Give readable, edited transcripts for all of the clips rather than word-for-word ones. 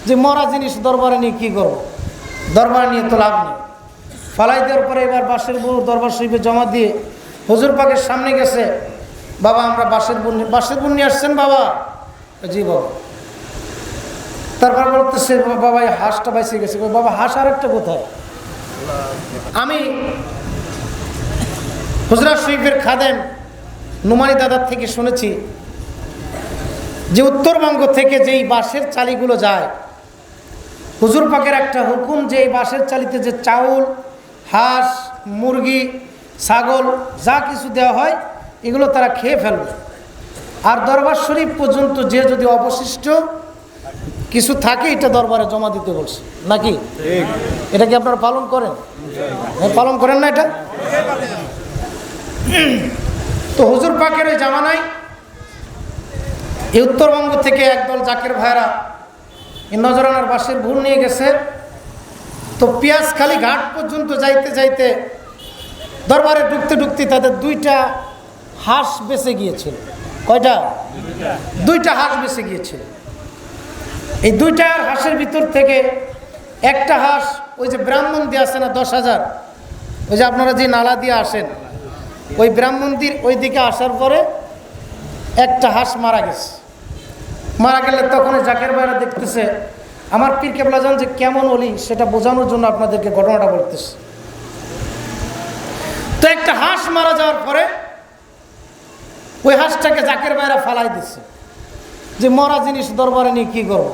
যে মরা জিনিস দরবারে নিয়ে কি করব, দরবারে নিয়ে তো লাভ নেই। ফালাই দেওয়ার পরে এবার বাঁশের বোন দরবার শরীফে জমা দিয়ে হুজুর পাকের সামনে গেছে, বাবা আমরা বাঁশের বোন নিয়ে আসছেন বাবা? জি বাবা। তারপর বলতেছে বাবা এই হাঁসটা বাইসে গেছে। বাবা হাঁস আর একটা কোথায়? আমি হুজরা শরীফের খাদেম নুমানি দাদার থেকে শুনেছি যে উত্তরবঙ্গ থেকে যেই বাঁশের চালিগুলো যায়, হুজুর পাকের একটা হুকুম যে এই বাঁশের চালিতে যে চাউল, হাঁস, মুরগি, ছাগল যা কিছু দেওয়া হয় এগুলো তারা খেয়ে ফেলবে। আর দরবার শরীফ পর্যন্ত যে যদি অবশিষ্ট কিছু থাকে এটা দরবারে জমা দিতে বলছে নাকি? এটা কি আপনারা পালন করেন? পালন করেন না এটা? তো হুজুর পাকের ওই জামানায় এই উত্তরবঙ্গ থেকে একদল জাকের ভাইরা নজরানার বাঁশের ভুল নিয়ে গেছে। তো পেঁয়াজখালী ঘাট পর্যন্ত যাইতে যাইতে দরবারে ঢুকতে ঢুকতে তাদের 2টা হাঁস বেঁচে গিয়েছিল। কয়টা? 2টা হাঁস বেঁচে গিয়েছিল। এই 2টা হাঁসের ভিতর থেকে একটা হাঁস ওই যে ব্রাহ্মণ দিয়ে আসে না 10,000, ওই যে আপনারা যে নালা দিয়ে আসেন ওই ব্রাহ্মণদের ওই দিকে আসার পরে একটা হাঁস মারা গেছে। মারা গেলে তখন জাকের ভাইরা দেখতেছে আমার পীর কেবলা জান যে কেমন অলি সেটা বোঝানোর জন্য আপনাদেরকে ঘটনাটা বলতেছে। তো একটা হাঁস মারা যাওয়ার পরে ওই হাঁসটাকে জাকের ভাইরা ফালাই দিচ্ছে যে মরা জিনিস দরবারে নিয়ে কি করব,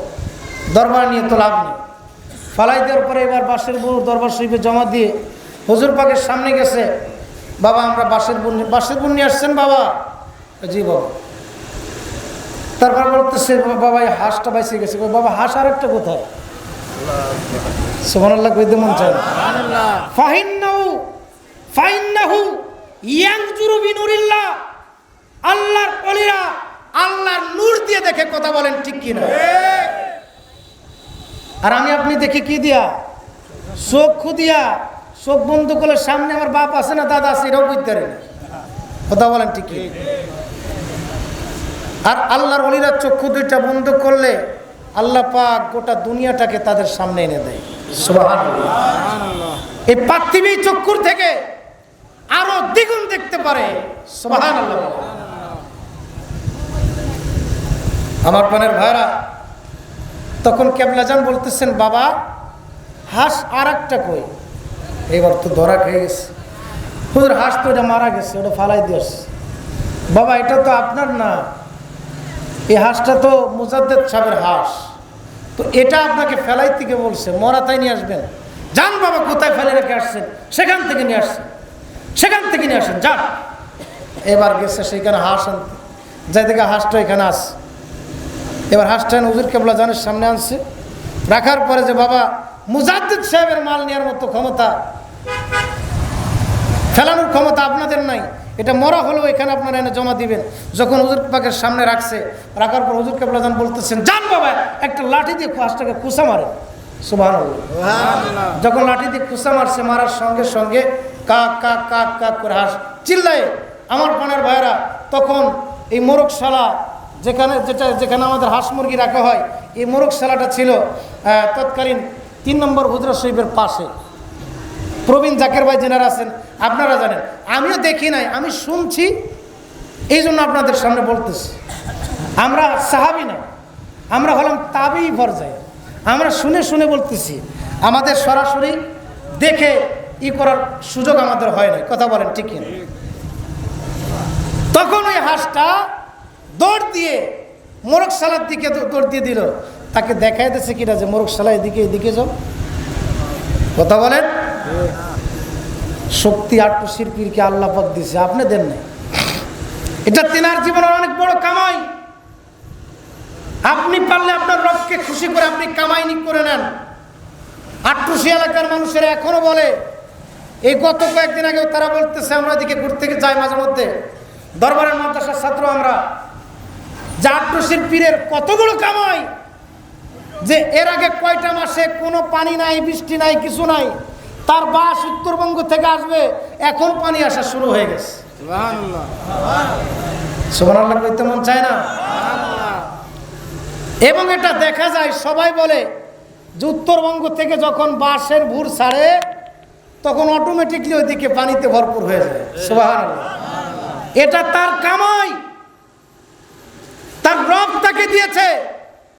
দরবারে নিয়ে তো লাভ নেই। ফালাই দেওয়ার পরে এবার বাঁশের বোন দরবার শরীফে জমা দিয়ে হুজুর পাকের সামনে গেছে, বাবা আমরা বাঁশের বোন নিয়ে আসছেন বাবা? জি বাবা। তারপর বলতেছে বাবা এই হাঁসটা বাইসে গেছে। বাবা হাঁস আর একটা কোথায়? সুবহানাল্লাহ কইতে মন চায়। ফাইন্নাহু ইয়ানজুরু বিনুরিল্লাহ, আল্লাহর ওলিরা আল্লাহর নূর দিয়ে দেখে, কথা বলেন ঠিক কি না? আর আমি আপনি দেখি কি দিয়া? চক্ষু দিয়া। চোখ বন্ধ করলে সামনে আমার বাপ আছে না দাদা আছে এটাও বুঝতে পারে না, কথা বলেন ঠিক কি? আর আল্লাহর ওলিরা চক্ষু 2টা বন্ধ করলে আল্লাহ পাক গোটা দুনিয়াটাকে তাদের সামনে এনে দেয়। সুবহানাল্লাহ। এই পার্থিবী চক্ষুর থেকে আরো দ্বিগুণ দেখতে পারে। সুবহানাল্লাহ। আমার প্রাণের ভাইরা, তখন কেবলাজান বলতেছেন বাবা হাঁস আর একটা কই? এবার তো ধরা খেয়ে গেছে। হুজুর হাঁস তো ওটা মারা গেছে, ওটা ফালাই দিয়েছ। বাবা এটা তো আপনার না, এই হাঁসটা তো মুজাদ্দেদ সাহেবের হাঁস, তো এটা আপনাকে ফেলাই থেকে বলছে, মরা তাই নিয়ে আসবেন। যান বাবা, কোথায় ফেলে রেখে আসছেন সেখান থেকে নিয়ে আসছেন, সেখান থেকে নিয়ে আসেন যান। এবার গেছে সেইখানে হাঁস আনতে, যাই থেকে হাঁসটা এখানে আসছে। এবার হাঁসটা হুজুর কেবলা জানের সামনে আনছে, রাখার পরে যে বাবা মুজাদ্দেদ সাহেবের মাল নেওয়ার মতো ক্ষমতা, ফেলানোর ক্ষমতা আপনাদের নাই, এটা মরা হলেও এখানে আপনারা এনে জমা দিবেন। যখন হুজুর পাকের সামনে রাখছে, রাখার পর হুজুর কেবলা জান বলতেছেন যান বাবা একটা লাঠি দিয়ে হাঁসটাকে কুসা মারে। সুবহানাল্লাহ। যখন লাঠি দিয়ে কুসা মারছে, মারার সঙ্গে সঙ্গে কাক কাক কাক কাক করে হাঁস চিল্লায়। আমার পানের ভাইরা, তখন এই মোরগশালা যেখানে আমাদের হাঁস মুরগি রাখা হয়, এই মোরগশালাটা ছিল তৎকালীন 3 নম্বর হুজরা শরীফের পাশে। প্রবীণ জাকের ভাই যেনারা আছেন আপনারা জানেন, আমিও দেখি নাই, আমি শুনছি, এই জন্য আপনাদের সামনে বলতেছি। আমরা সাহাবি না, আমরা হলাম তাবিঈ পর্যায়ে, আমরা শুনে শুনে বলতেছি, আমাদের সরাসরি দেখে করার সুযোগ আমাদের হয় না, কথা বলেন ঠিক কিনা? তখন ওই হাঁসটা দৌড় দিয়ে মোরগশালার দিকে দৌড় দিয়ে দিল। তাকে দেখাই দিচ্ছে কিনা যে মোরগশালা এদিকে যাও, কথা বলেন। শক্তি আট্টুসির পীরকে আল্লাহ পাক দিছে, আপনি দেন নাই। এটা তেনার জীবনের অনেক বড় কামাই। আপনি পারলে আপনার রবকে খুশি করে আপনি কামাইনি করে নেন। আট্টুসি এলাকার মানুষেরা এখনো বলে, এই গত কয়েকদিন আগেও তারা বলতেছে, আমরা এদিকে ঘুরতে যাই মাঝে মধ্যে, দরবারের মাদ্রাসার ছাত্র আমরা, যে আট্টুসির পীরের কত বড় কামাই, যে এর আগে কয়টা মাসে কোনো পানি নাই, বৃষ্টি নাই, কিছু নাই, তার বাস উত্তরবঙ্গ থেকে আসবে, এখন পানি আসা শুরু হয়ে গেছে। সুবহানাল্লাহ। সুবহানাল্লাহ কইতে মন চায় না? এবং এটা দেখা যায়, সবাই বলে যে উত্তরবঙ্গ থেকে যখন বাঁশের ভুর ছাড়ে তখন অটোমেটিকলি ওইদিকে পানিতে ভরপুর হয়ে যায়। সুবহানাল্লাহ। এটা তার কামাই।